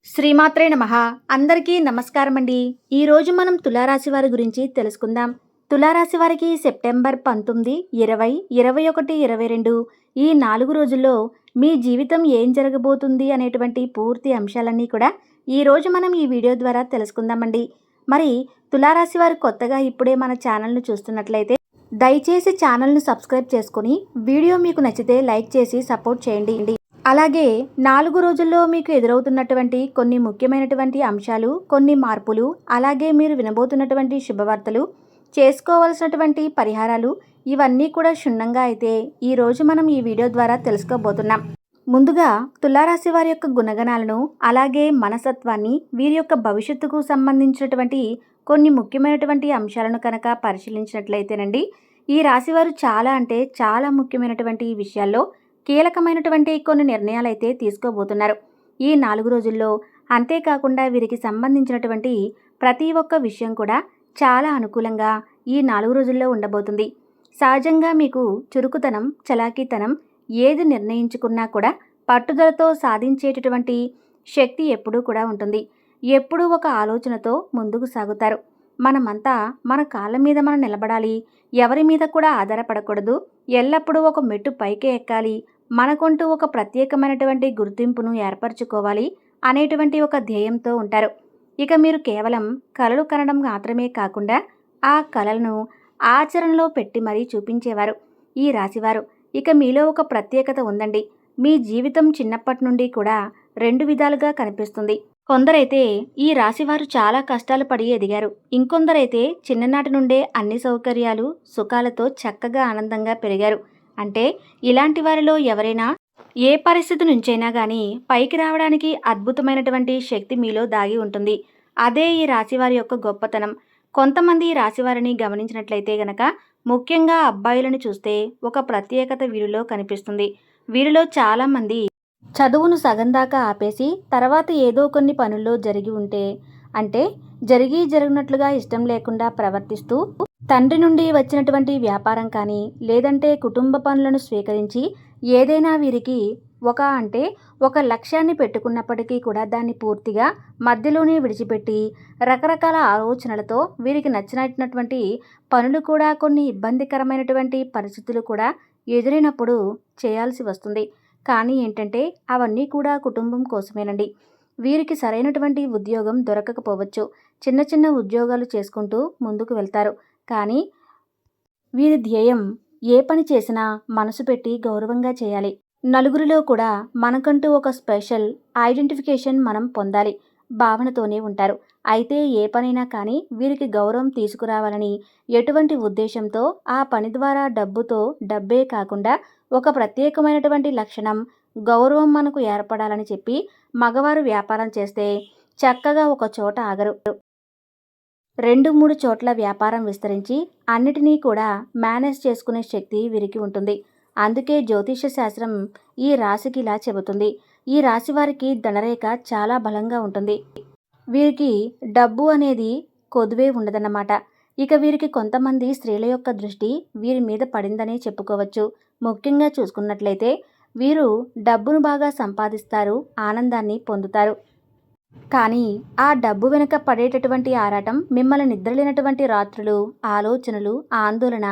శ్రీమాత్రే నమః. అందరికీ నమస్కారం అండి. ఈరోజు మనం తులారాశి వారి గురించి తెలుసుకుందాం. తులారాశి వారికి సెప్టెంబర్ 19, 20, 21, 22 ఈ 4 రోజుల్లో మీ జీవితం ఏం జరగబోతుంది అనేటువంటి పూర్తి అంశాలన్నీ కూడా ఈరోజు మనం ఈ వీడియో ద్వారా తెలుసుకుందామండి. మరి తులారాశి వారు కొత్తగా ఇప్పుడే మన ఛానల్ను చూస్తున్నట్లయితే దయచేసి ఛానల్ను సబ్స్క్రైబ్ చేసుకొని వీడియో మీకు నచ్చితే లైక్ చేసి సపోర్ట్ చేయండి. అలాగే 4 రోజుల్లో మీకు ఎదురవుతున్నటువంటి కొన్ని ముఖ్యమైనటువంటి అంశాలు, కొన్ని మార్పులు, అలాగే మీరు వినబోతున్నటువంటి శుభవార్తలు, చేసుకోవాల్సినటువంటి పరిహారాలు ఇవన్నీ కూడా క్షుణ్ణంగా అయితే ఈరోజు మనం ఈ వీడియో ద్వారా తెలుసుకోబోతున్నాం. ముందుగా తులారాశి వారి యొక్క గుణగణాలను, అలాగే మనస్తత్వాన్ని, వీరి యొక్క భవిష్యత్తుకు సంబంధించినటువంటి కొన్ని ముఖ్యమైనటువంటి అంశాలను కనుక పరిశీలించినట్లయితేనండి, ఈ రాశివారు చాలా అంటే చాలా ముఖ్యమైనటువంటి విషయాల్లో కీలకమైనటువంటి కొన్ని నిర్ణయాలు అయితే తీసుకోబోతున్నారు ఈ 4 రోజుల్లో. అంతేకాకుండా వీరికి సంబంధించినటువంటి ప్రతి ఒక్క విషయం కూడా చాలా అనుకూలంగా ఈ 4 రోజుల్లో ఉండబోతుంది. సహజంగా మీకు చురుకుతనం, చలాకీతనం ఏది నిర్ణయించుకున్నా కూడా పట్టుదలతో సాధించేటటువంటి శక్తి ఎప్పుడూ కూడా ఉంటుంది. ఎప్పుడూ ఒక ఆలోచనతో ముందుకు సాగుతారు. మనమంతా మన కాళ్ళ మీద మనం నిలబడాలి, ఎవరి మీద కూడా ఆధారపడకూడదు, ఎల్లప్పుడూ ఒక మెట్టు పైకే ఎక్కాలి, మనకంటూ ఒక ప్రత్యేకమైనటువంటి గుర్తింపును ఏర్పరచుకోవాలి అనేటువంటి ఒక ధ్యేయంతో ఉంటారు. ఇక మీరు కేవలం కలలు కనడం మాత్రమే కాకుండా ఆ కలలను ఆచరణలో పెట్టి మరీ చూపించేవారు ఈ రాశివారు. ఇక మీలో ఒక ప్రత్యేకత ఉందండి. మీ జీవితం చిన్నప్పటి నుండి కూడా 2 విధాలుగా కనిపిస్తుంది. కొందరైతే ఈ రాశివారు చాలా కష్టాలు పడి ఎదిగారు. ఇంకొందరైతే చిన్ననాటి నుండే అన్ని సౌకర్యాలు, సుఖాలతో చక్కగా ఆనందంగా పెరిగారు. అంటే ఇలాంటి వారిలో ఎవరైనా ఏ పరిస్థితి నుంచైనా కానీ పైకి రావడానికి అద్భుతమైనటువంటి శక్తి మీలో దాగి ఉంటుంది. అదే ఈ రాశివారి యొక్క గొప్పతనం. కొంతమంది ఈ రాశివారిని గమనించినట్లయితే గనక, ముఖ్యంగా అబ్బాయిలను చూస్తే ఒక ప్రత్యేకత వీరిలో కనిపిస్తుంది. వీరిలో చాలామంది చదువును సగం దాకా ఆపేసి తర్వాత ఏదో కొన్ని పనుల్లో జరిగి ఉంటే, అంటే జరిగినట్లుగా ఇష్టం లేకుండా ప్రవర్తిస్తూ తండ్రి నుండి వచ్చినటువంటి వ్యాపారం కానీ, లేదంటే కుటుంబ పనులను స్వీకరించి ఏదైనా వీరికి ఒక లక్ష్యాన్ని పెట్టుకున్నప్పటికీ కూడా దాన్ని పూర్తిగా మధ్యలోనే విడిచిపెట్టి రకరకాల ఆలోచనలతో వీరికి నచ్చినటువంటి పనులు కూడా, కొన్ని ఇబ్బందికరమైనటువంటి పరిస్థితులు కూడా ఎదురైనప్పుడు చేయాల్సి వస్తుంది. కానీ ఏంటంటే అవన్నీ కూడా కుటుంబం కోసమేనండి. వీరికి సరైనటువంటి ఉద్యోగం దొరకకపోవచ్చు. చిన్న చిన్న ఉద్యోగాలు చేసుకుంటూ ముందుకు వెళ్తారు. కానీ వీరి ధ్యేయం ఏ పని చేసినా మనసు పెట్టి గౌరవంగా చేయాలి. నలుగురిలో కూడా మనకంటూ ఒక స్పెషల్ ఐడెంటిఫికేషన్ మనం పొందాలి భావనతోనే ఉంటారు. అయితే ఏ పనైనా కానీ వీరికి గౌరవం తీసుకురావాలని ఎటువంటి ఉద్దేశంతో ఆ పని ద్వారా డబ్బే కాకుండా ఒక ప్రత్యేకమైనటువంటి లక్షణం, గౌరవం మనకు ఏర్పడాలని చెప్పి మగవారు వ్యాపారం చేస్తే చక్కగా ఒక చోట ఆగరు. 2-3 చోట్ల వ్యాపారం విస్తరించి అన్నిటినీ కూడా మేనేజ్ చేసుకునే శక్తి వీరికి ఉంటుంది. అందుకే జ్యోతిష శాస్త్రం ఈ రాశికి ఇలా చెబుతుంది. ఈ రాశి వారికి ధనరేఖ చాలా బలంగా ఉంటుంది. వీరికి డబ్బు అనేది కొదువే ఉండదన్నమాట. ఇక వీరికి కొంతమంది స్త్రీల యొక్క దృష్టి వీరి మీద పడిందనే చెప్పుకోవచ్చు. ముఖ్యంగా చూసుకున్నట్లయితే వీరు డబ్బును బాగా సంపాదిస్తారు, ఆనందాన్ని పొందుతారు. కానీ ఆ డబ్బు వెనుక పడేటటువంటి ఆరాటం మిమ్మల్ని నిద్రలేనటువంటి రాత్రులు, ఆలోచనలు, ఆందోళన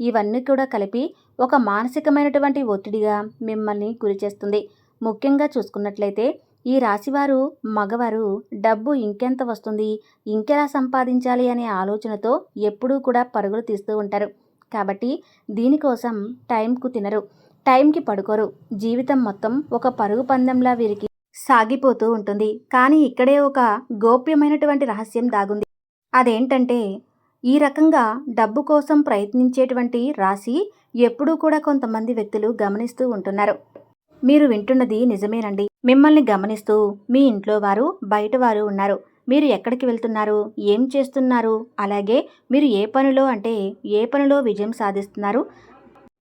ఇవన్నీ కూడా కలిపి ఒక మానసికమైనటువంటి ఒత్తిడిగా మిమ్మల్ని గురిచేస్తుంది. ముఖ్యంగా చూసుకున్నట్లయితే ఈ రాశివారు మగవారు డబ్బు ఇంకెంత వస్తుంది, ఇంకెలా సంపాదించాలి అనే ఆలోచనతో ఎప్పుడూ కూడా పరుగులు తీస్తూ ఉంటారు. కాబట్టి దీనికోసం టైంకు తినరు, టైంకి పడుకోరు. జీవితం మొత్తం ఒక పరుగు పందెంలా వీరికి సాగిపోతూ ఉంటుంది. కానీ ఇక్కడే ఒక గోప్యమైనటువంటి రహస్యం దాగుంది. అదేంటంటే ఈ రకంగా డబ్బు కోసం ప్రయత్నించేటువంటి రాశి ఎప్పుడూ కూడా కొంతమంది వ్యక్తులు గమనిస్తూ ఉంటున్నారు. మీరు వింటున్నది నిజమేనండి. మిమ్మల్ని గమనిస్తూ మీ ఇంట్లో వారు, బయట వారు ఉన్నారు. మీరు ఎక్కడికి వెళ్తున్నారు, ఏం చేస్తున్నారు, అలాగే మీరు ఏ పనిలో విజయం సాధిస్తున్నారు,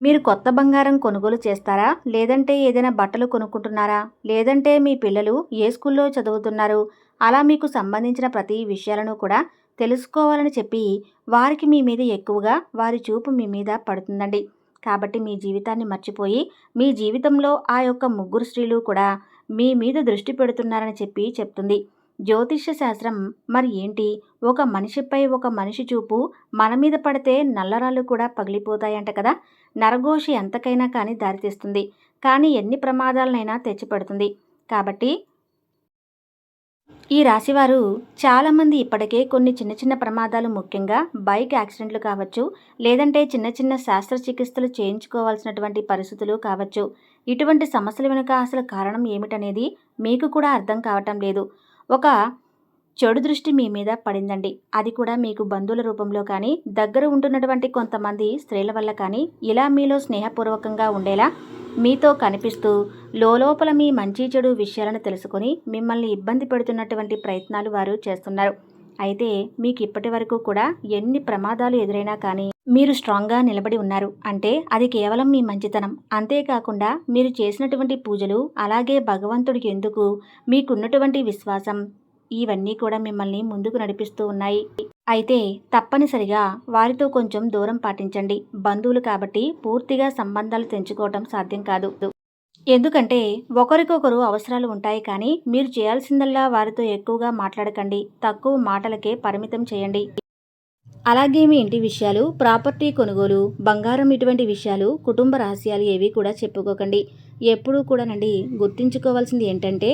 మీరు కొత్త బంగారం కొనుగోలు చేస్తారా, లేదంటే ఏదైనా బట్టలు కొనుక్కుంటున్నారా, లేదంటే మీ పిల్లలు ఏ స్కూల్లో చదువుతున్నారు, అలా మీకు సంబంధించిన ప్రతి విషయాలను కూడా తెలుసుకోవాలని చెప్పి వారికి మీ మీద ఎక్కువగా వారి చూపు మీ మీద పడుతుందండి. కాబట్టి మీ జీవితాన్ని మర్చిపోయి మీ జీవితంలో ఆ యొక్క ముగ్గురు స్త్రీలు కూడా మీ మీద దృష్టి పెడుతున్నారని చెప్పి చెప్తుంది. జ్యోతిష్య శాస్త్రం మరి ఏంటి, ఒక మనిషిపై ఒక మనిషి చూపు మన మీద పడితే నల్లరాళ్ళు కూడా పగిలిపోతాయంట కదా. నరఘోషి ఎంతకైనా కానీ దారితీస్తుంది, కానీ ఎన్ని ప్రమాదాలనైనా తెచ్చిపెడుతుంది. కాబట్టి ఈ రాశివారు చాలామంది ఇప్పటికే కొన్ని చిన్న చిన్న ప్రమాదాలు, ముఖ్యంగా బైక్ యాక్సిడెంట్లు కావచ్చు, లేదంటే చిన్న చిన్న శస్త్రచికిత్సలు చేయించుకోవాల్సినటువంటి పరిస్థితులు కావచ్చు. ఇటువంటి సమస్యల వెనుక అసలు కారణం ఏమిటనేది మీకు కూడా అర్థం కావటం లేదు. ఒక చెడు దృష్టి మీ మీద పడిందండి. అది కూడా మీకు బంధువుల రూపంలో కానీ, దగ్గర ఉంటున్నటువంటి కొంతమంది స్త్రీల వల్ల కానీ, ఇలా మీలో స్నేహపూర్వకంగా ఉండేలా మీతో కనిపిస్తూ లోపల మీ మంచి చెడు విషయాలను తెలుసుకొని మిమ్మల్ని ఇబ్బంది పెడుతున్నటువంటి ప్రయత్నాలు వారు చేస్తున్నారు. అయితే మీకు ఇప్పటి వరకు కూడా ఎన్ని ప్రమాదాలు ఎదురైనా కానీ మీరు స్ట్రాంగ్గా నిలబడి ఉన్నారు అంటే అది కేవలం మీ మంచితనం. అంతేకాకుండా మీరు చేసినటువంటి పూజలు, అలాగే భగవంతుడికి ఎందుకు మీకున్నటువంటి విశ్వాసం, ఇవన్నీ కూడా మిమ్మల్ని ముందుకు నడిపిస్తూ ఉన్నాయి. అయితే తప్పనిసరిగా వారితో కొంచెం దూరం పాటించండి. బంధువులు కాబట్టి పూర్తిగా సంబంధాలు తెంచుకోవటం సాధ్యం కాదు. ఎందుకంటే ఒకరికొకరు అవసరాలు ఉంటాయి, కానీ మీరు చేయాల్సిందల్లా వారితో ఎక్కువగా మాట్లాడకండి. తక్కువ మాటలకే పరిమితం చేయండి. అలాగే మీ ఇంటి విషయాలు, ప్రాపర్టీ కొనుగోలు, బంగారం, ఇటువంటి విషయాలు, కుటుంబ రహస్యాలు ఏవి కూడా చెప్పుకోకండి. ఎప్పుడూ కూడానండి గుర్తుంచుకోవాల్సింది ఏంటంటే,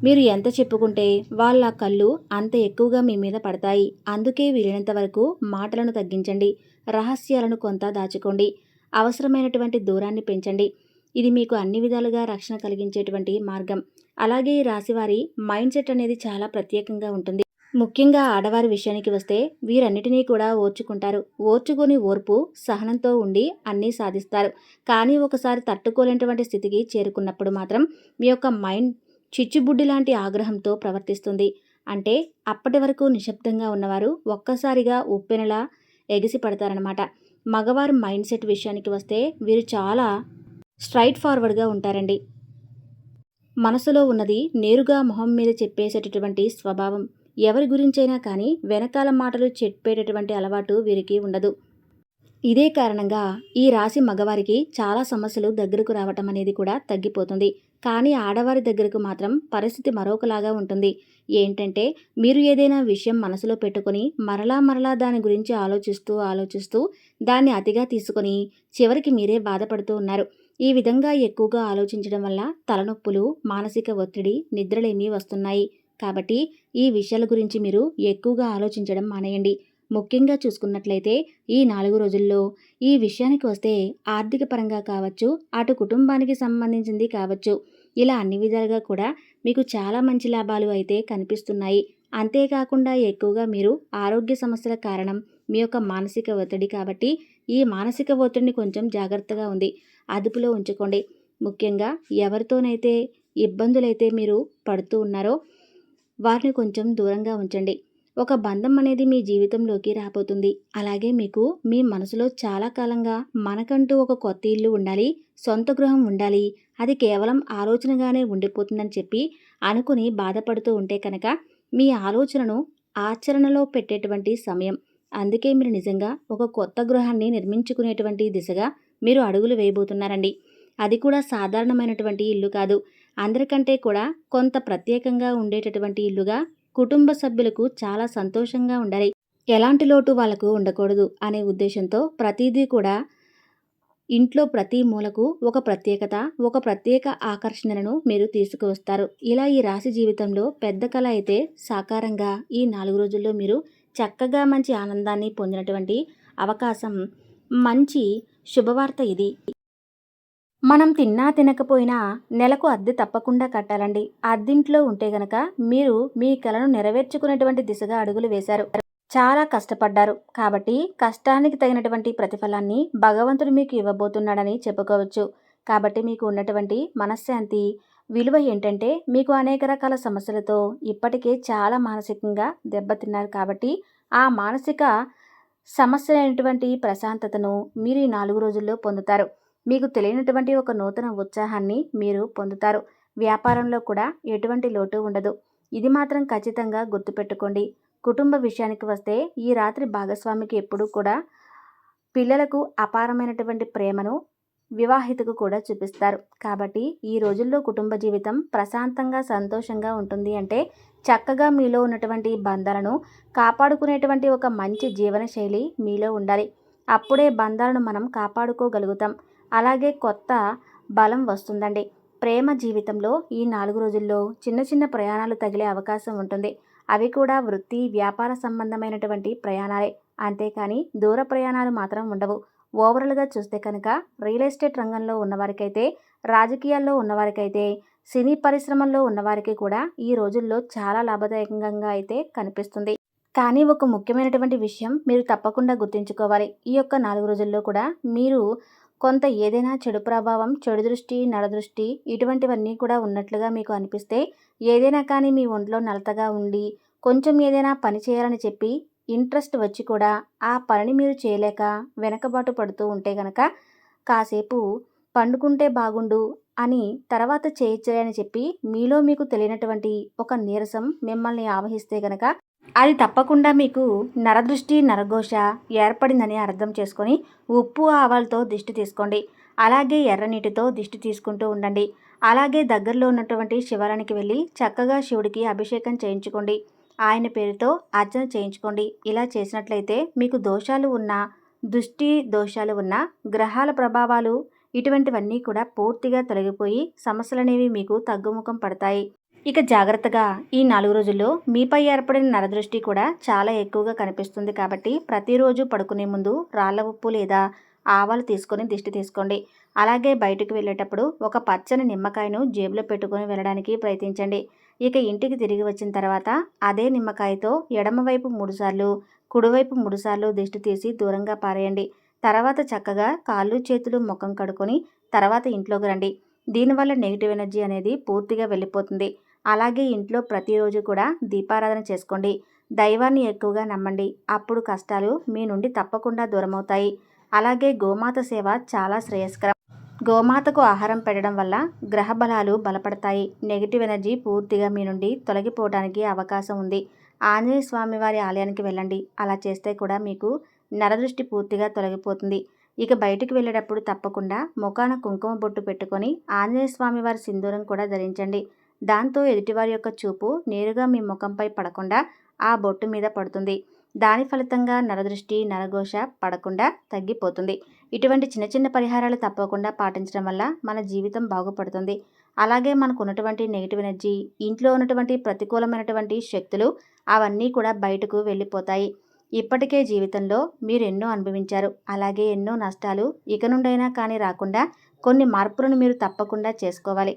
మీరు ఎంత చెప్పుకుంటే వాళ్ళ కళ్ళు అంత ఎక్కువగా మీ మీద పడతాయి. అందుకే వీలైనంత వరకు మాటలను తగ్గించండి. రహస్యాలను కొంత దాచుకోండి. అవసరమైనటువంటి దూరాన్ని పెంచండి. ఇది మీకు అన్ని విధాలుగా రక్షణ కలిగించేటువంటి మార్గం. అలాగే ఈ రాశివారి మైండ్ సెట్ అనేది చాలా ప్రత్యేకంగా ఉంటుంది. ముఖ్యంగా ఆడవారి విషయానికి వస్తే వీరన్నిటినీ కూడా ఓర్చుకుంటారు. ఓర్చుకొని ఓర్పు, సహనంతో ఉండి అన్నీ సాధిస్తారు. కానీ ఒకసారి తట్టుకోలేనటువంటి స్థితికి చేరుకున్నప్పుడు మాత్రం మీ యొక్క మైండ్ చిచ్చుబుడ్డి లాంటి ఆగ్రహంతో ప్రవర్తిస్తుంది. అంటే అప్పటి వరకు నిశ్శబ్దంగా ఉన్నవారు ఒక్కసారిగా ఉప్పెనలా ఎగిసి పడతారనమాట. మగవారు మైండ్ సెట్ విషయానికి వస్తే వీరు చాలా స్ట్రైట్ ఫార్వర్డ్గా ఉంటారండి. మనసులో ఉన్నది నేరుగా మొహం మీద చెప్పేసేటటువంటి స్వభావం. ఎవరి గురించైనా కానీ వెనకాల మాటలు చెప్పేటటువంటి అలవాటు వీరికి ఉండదు. ఇదే కారణంగా ఈ రాశి మగవారికి చాలా సమస్యలు దగ్గరకు రావటం అనేది కూడా తగ్గిపోతుంది. కానీ ఆడవారి దగ్గరకు మాత్రం పరిస్థితి మరొకలాగా ఉంటుంది. ఏంటంటే, మీరు ఏదైనా విషయం మనసులో పెట్టుకొని మరలా దాని గురించి ఆలోచిస్తూ దాన్ని అతిగా తీసుకొని చివరికి మీరే బాధపడుతూ ఉన్నారు. ఈ విధంగా ఎక్కువగా ఆలోచించడం వల్ల తలనొప్పులు, మానసిక ఒత్తిడి, నిద్రలేమి వస్తున్నాయి. కాబట్టి ఈ విషయాల గురించి మీరు ఎక్కువగా ఆలోచించడం మానేయండి. ముఖ్యంగా చూసుకున్నట్లయితే ఈ 4 రోజుల్లో ఈ విషయానికి వస్తే ఆర్థిక పరంగా కావచ్చు, అటు కుటుంబానికి సంబంధించింది కావచ్చు, ఇలా అన్ని విధాలుగా కూడా మీకు చాలా మంచి లాభాలు అయితే కనిపిస్తున్నాయి. అంతేకాకుండా ఎక్కువగా మీరు ఆరోగ్య సమస్యల కారణం మీ యొక్క మానసిక ఒత్తిడి. కాబట్టి ఈ మానసిక ఒత్తిడిని కొంచెం జాగ్రత్తగా ఉంది అదుపులో ఉంచుకోండి. ముఖ్యంగా ఎవరితోనైతే ఇబ్బందులైతే మీరు పడుతూ ఉన్నారో వారిని కొంచెం దూరంగా ఉంచండి. ఒక బంధం అనేది మీ జీవితంలోకి రాబోతుంది. అలాగే మీకు మీ మనసులో చాలా కాలంగా మనకంటూ ఒక కొత్త ఇల్లు ఉండాలి, సొంత గృహం ఉండాలి, అది కేవలం ఆలోచనగానే ఉండిపోతుందని చెప్పి అనుకుని బాధపడుతూ ఉంటే కనుక మీ ఆలోచనను ఆచరణలో పెట్టేటువంటి సమయం. అందుకే మీరు నిజంగా ఒక కొత్త గృహాన్ని నిర్మించుకునేటువంటి దిశగా మీరు అడుగులు వేయబోతున్నారండి. అది కూడా సాధారణమైనటువంటి ఇల్లు కాదు. అందరికంటే కూడా కొంత ప్రత్యేకంగా ఉండేటటువంటి ఇల్లుగా, కుటుంబ సభ్యులకు చాలా సంతోషంగా ఉండాలి, ఎలాంటి లోటు వాళ్ళకు ఉండకూడదు అనే ఉద్దేశంతో ప్రతిదీ కూడా ఇంట్లో ప్రతి మూలకు ఒక ప్రత్యేకత, ఒక ప్రత్యేక ఆకర్షణలను మీరు తీసుకువస్తారు. ఇలా ఈ రాశి జీవితంలో పెద్ద కళ అయితే సాకారంగా ఈ 4 రోజుల్లో మీరు చక్కగా మంచి ఆనందాన్ని పొందినటువంటి అవకాశం, మంచి శుభవార్త ఇది. మనం తిన్నా తినకపోయినా నెలకు అద్దె తప్పకుండా కట్టాలండి. అద్దింట్లో ఉంటే గనక మీరు మీ కలను నెరవేర్చుకునేటువంటి దిశగా అడుగులు వేశారు. చాలా కష్టపడ్డారు. కాబట్టి కష్టానికి తగినటువంటి ప్రతిఫలాన్ని భగవంతుడు మీకు ఇవ్వబోతున్నాడని చెప్పుకోవచ్చు. కాబట్టి మీకు ఉన్నటువంటి మనశ్శాంతి విలువ ఏంటంటే, మీకు అనేక రకాల సమస్యలతో ఇప్పటికే చాలా మానసికంగా దెబ్బతిన్నారు. కాబట్టి ఆ మానసిక సమస్య అయినటువంటి ప్రశాంతతను మీరు ఈ 4 రోజుల్లో పొందుతారు. మీకు తెలియనటువంటి ఒక నూతన ఉత్సాహాన్ని మీరు పొందుతారు. వ్యాపారంలో కూడా ఎటువంటి లోటు ఉండదు. ఇది మాత్రం ఖచ్చితంగా గుర్తుపెట్టుకోండి. కుటుంబ విషయానికి వస్తే ఈ రాత్రి భాగస్వామికి ఎప్పుడూ కూడా పిల్లలకు అపారమైనటువంటి ప్రేమను వివాహితకు కూడా చూపిస్తారు. కాబట్టి ఈ రోజుల్లో కుటుంబ జీవితం ప్రశాంతంగా సంతోషంగా ఉంటుంది అంటే చక్కగా మీలో ఉన్నటువంటి బంధాలను కాపాడుకునేటువంటి ఒక మంచి జీవన శైలి మీలో ఉండాలి. అప్పుడే బంధాలను మనం కాపాడుకోగలుగుతాం. అలాగే కొత్త బలం వస్తుందండి. ప్రేమ జీవితంలో ఈ 4 రోజుల్లో చిన్న చిన్న ప్రయాణాలు తగిలే అవకాశం ఉంటుంది. అవి కూడా వృత్తి, వ్యాపార సంబంధమైనటువంటి ప్రయాణాలే. అంతేకాని దూర ప్రయాణాలు మాత్రం ఉండవు. ఓవరాల్‌గా చూస్తే కనుక రియల్ ఎస్టేట్ రంగంలో ఉన్నవారికైతే, రాజకీయాల్లో ఉన్నవారికైతే, సినీ పరిశ్రమల్లో ఉన్నవారికి కూడా ఈ రోజుల్లో చాలా లాభదాయకంగా అయితే కనిపిస్తుంది. కానీ ఒక ముఖ్యమైనటువంటి విషయం మీరు తప్పకుండా గుర్తుంచుకోవాలి. ఈ యొక్క 4 రోజుల్లో కూడా మీరు కొంత ఏదైనా చెడు ప్రభావం, చెడు దృష్టి, నరదృష్టి ఇటువంటివన్నీ కూడా ఉన్నట్లుగా మీకు అనిపిస్తే, ఏదైనా కానీ మీ ఒంట్లో నలతగా ఉండి, కొంచెం ఏదైనా పని చేయాలని చెప్పి ఇంట్రెస్ట్ వచ్చి కూడా ఆ పనిని మీరు చేయలేక వెనకబాటు పడుతూ ఉంటే గనక, కాసేపు పండుకుంటే బాగుండు అని తర్వాత చేయొచ్చులే అని చెప్పి మీలో మీకు తెలియనటువంటి ఒక నీరసం మిమ్మల్ని ఆవహిస్తే గనక అది తప్పకుండా మీకు నరదృష్టి, నరఘోష ఏర్పడిందని అర్థం చేసుకొని ఉప్పు, ఆవాలతో దిష్టి తీసుకోండి. అలాగే ఎర్ర నీటితో దిష్టి తీసుకుంటూ ఉండండి. అలాగే దగ్గరలో ఉన్నటువంటి శివాలయానికి వెళ్ళి చక్కగా శివుడికి అభిషేకం చేయించుకోండి. ఆయన పేరుతో అర్చన చేయించుకోండి. ఇలా చేసినట్లయితే మీకు దోషాలు ఉన్నా, దృష్టి దోషాలు ఉన్నా, గ్రహాల ప్రభావాలు ఇటువంటివన్నీ కూడా పూర్తిగా తొలగిపోయి సమస్యలనేవి మీకు తగ్గుముఖం పడతాయి. ఇక జాగ్రత్తగా ఈ 4 రోజుల్లో మీపై ఏర్పడిన నరదృష్టి కూడా చాలా ఎక్కువగా కనిపిస్తుంది కాబట్టి ప్రతిరోజు పడుకునే ముందు రాళ్ళ ఉప్పు లేదా ఆవాలు తీసుకొని దిష్టి తీసుకోండి. అలాగే బయటకు వెళ్ళేటప్పుడు ఒక పచ్చని నిమ్మకాయను జేబులో పెట్టుకొని వెళ్ళడానికి ప్రయత్నించండి. ఇక ఇంటికి తిరిగి వచ్చిన తర్వాత అదే నిమ్మకాయతో ఎడమవైపు 3 సార్లు, కుడివైపు 3 సార్లు దిష్టి తీసి దూరంగా పారేయండి. తర్వాత చక్కగా కాళ్ళు, చేతులు, ముఖం కడుక్కొని తర్వాత ఇంట్లోకి రండి. దీనివల్ల నెగిటివ్ ఎనర్జీ అనేది పూర్తిగా వెళ్ళిపోతుంది. అలాగే ఇంట్లో ప్రతిరోజు కూడా దీపారాధన చేసుకోండి. దైవాన్ని ఎక్కువగా నమ్మండి. అప్పుడు కష్టాలు మీ నుండి తప్పకుండా దూరమవుతాయి. అలాగే గోమాత సేవ చాలా శ్రేయస్కరం. గోమాతకు ఆహారం పెట్టడం వల్ల గ్రహ బలాలు బలపడతాయి. నెగిటివ్ ఎనర్జీ పూర్తిగా మీ నుండి తొలగిపోవడానికి అవకాశం ఉంది. ఆంజనేయ స్వామి వారి ఆలయానికి వెళ్ళండి. అలా చేస్తే కూడా మీకు నరదృష్టి పూర్తిగా తొలగిపోతుంది. ఇక బయటికి వెళ్ళేటప్పుడు తప్పకుండా ముఖాన కుంకుమ బొట్టు పెట్టుకొని ఆంజనేయ స్వామి వారి సింధూరం కూడా ధరించండి. దాంతో ఎదుటివారి యొక్క చూపు నేరుగా మీ ముఖంపై పడకుండా ఆ బొట్టు మీద పడుతుంది. దాని ఫలితంగా నరదృష్టి, నరఘోష పడకుండా తగ్గిపోతుంది. ఇటువంటి చిన్న చిన్న పరిహారాలు తప్పకుండా పాటించడం వల్ల మన జీవితం బాగుపడుతుంది. అలాగే మనకు ఉన్నటువంటి నెగిటివ్ ఎనర్జీ, ఇంట్లో ఉన్నటువంటి ప్రతికూలమైనటువంటి శక్తులు అవన్నీ కూడా బయటకు వెళ్ళిపోతాయి. ఇప్పటికే జీవితంలో మీరు ఎన్నో అనుభవించారు. అలాగే ఎన్నో నష్టాలు ఇక నుండైనా కానీ రాకుండా కొన్ని మార్పులను మీరు తప్పకుండా చేసుకోవాలి.